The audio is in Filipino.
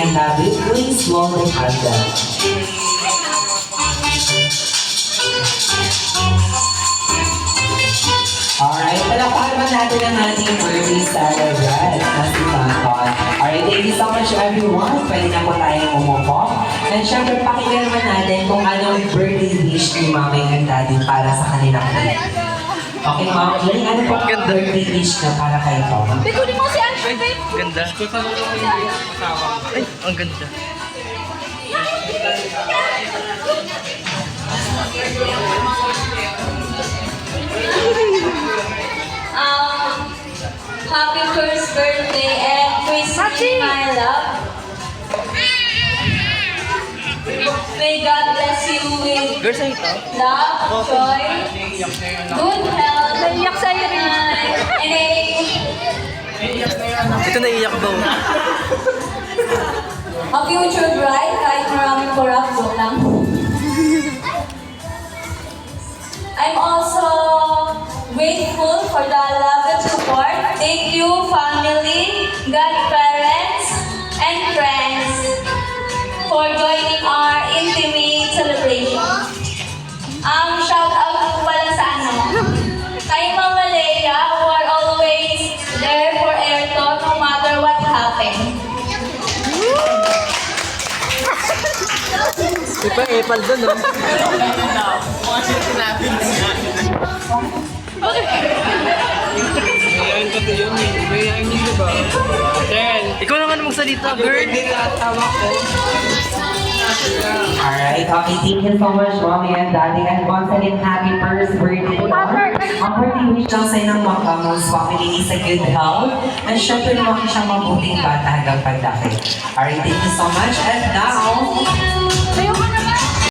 and Daddy, please blow the candle. Alright, palakpakan naman natin ang ating birthday celebrant na si Tanton. Alright, thank you so much everyone. Pwede na po tayong umupo. And syempre, pakinggan naman natin kung anong birthday wish ni Mami and Daddy para sa kanilang birthday. Okay, Mami, ano po ang birthday wish na para kay Tom? Bikunin mo si Anshu, babe. Ganda. Ay, ang ganda. Happy first birthday and Christmas, my love. May God bless you with Girls, ay ito. love, joy, good health, Naiyak sa'yo rin. and Ito naiiyak ba? a future bright kahit maraming corrupt, joke lang. I'm also grateful for the love and support. Thank you, family, godparents, and friends for joining our intimate celebration. Shout out po pala sa kay Mama Leia, who are always there for Ayrton no matter what happened. Di pa epal doon, no? Mayayain ka to yun, eh. Mayayain yun, diba? Then, ikaw naman magsalita, girl. Alright, okay, thank you so much, Mommy and Daddy. And once again, happy first birthday. Ang birthday wish lang sa'yo ng Makamons family is a good health. And syempre, lumaki siyang mabuting bata hanggang pagdaki. Alright, thank you so much. And now,